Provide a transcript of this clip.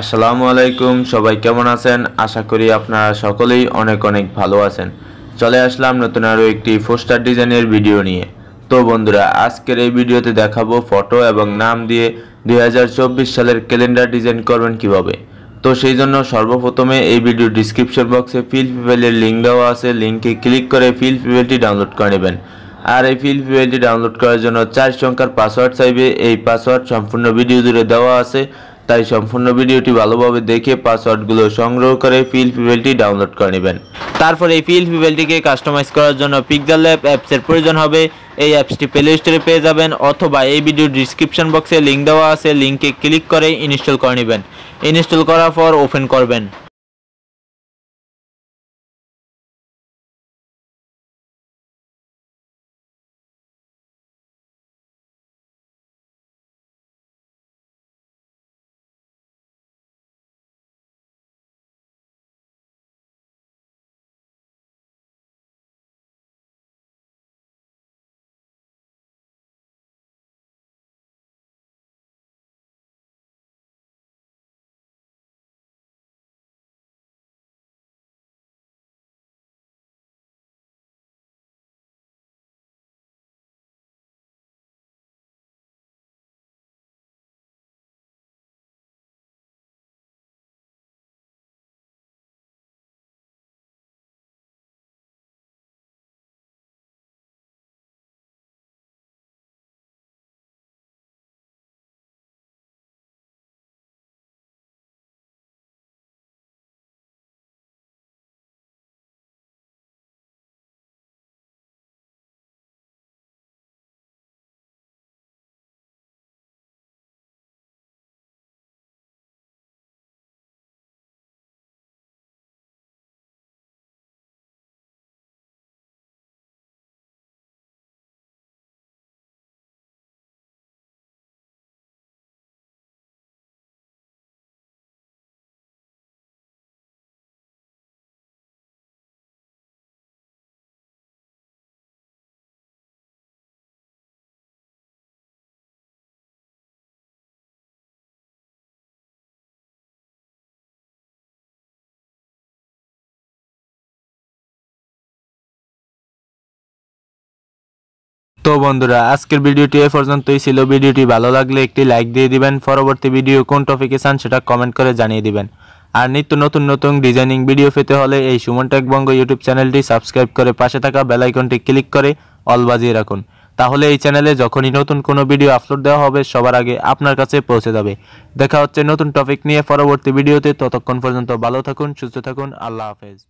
আসসালামু আলাইকুম, সবাই কেমন আছেন? আশা করি আপনারা সকলেই অনেক অনেক ভালো আছেন। চলে আসলাম নতুন আরও একটি পোস্টার ডিজাইনের ভিডিও নিয়ে। তো বন্ধুরা, আজকের এই ভিডিওতে দেখাবো ফটো এবং নাম দিয়ে 2024 সালের ক্যালেন্ডার ডিজাইন করবেন কিভাবে। তো সেই জন্য সর্বপ্রথমে এই ভিডিও ডিসক্রিপশন বক্সে ফিল পিপেলের লিঙ্ক দেওয়া আছে, লিঙ্কে ক্লিক করে ফিল পিপেলটি ডাউনলোড করে নেবেন। আর এই ফিল পিপেলটি ডাউনলোড করার জন্য 4 সংখ্যার পাসওয়ার্ড চাইবে। এই পাসওয়ার্ড সম্পূর্ণ ভিডিও জুড়ে দেওয়া আছে, তাই সম্পূর্ণ ভিডিওটি ভালোভাবে দেখে পাসওয়ার্ডগুলো সংগ্রহ করে ফিল পিপেলটি ডাউনলোড করে নেবেন। তারপর এই ফিল পিপেলটিকে কাস্টমাইজ করার জন্য pixellab অ্যাপসের প্রয়োজন হবে। এই অ্যাপসটি প্লে স্টোরে পেয়ে যাবেন, অথবা এই ভিডিও ডিসক্রিপশন বক্সে লিঙ্ক দেওয়া আছে, লিঙ্কে ক্লিক করে ইনস্টল করে নেবেন। ইনস্টল করার পর ওপেন করবেন। তো বন্ধুরা, আজকের ভিডিওটি এ পর্যন্তই ছিল। ভিডিওটি ভালো লাগলে একটি লাইক দিয়ে দিবেন। পরবর্তী ভিডিও কোন টপিকে চান সেটা কমেন্ট করে জানিয়ে দিবেন। আর নিত্য নতুন নতুন ডিজাইনিং ভিডিও পেতে হলে এই সুমন টেক বঙ্গ ইউটিউব চ্যানেলটি সাবস্ক্রাইব করে পাশে থাকা বেল আইকনটি ক্লিক করে অল বাজিয়ে রাখুন। তাহলে এই চ্যানেলে যখনই নতুন কোনো ভিডিও আপলোড দেওয়া হবে সবার আগে আপনার কাছে পৌঁছে যাবে। দেখা হচ্ছে নতুন টপিক নিয়ে পরবর্তী ভিডিওতে। ততক্ষণ পর্যন্ত ভালো থাকুন, সুস্থ থাকুন। আল্লাহ হাফেজ।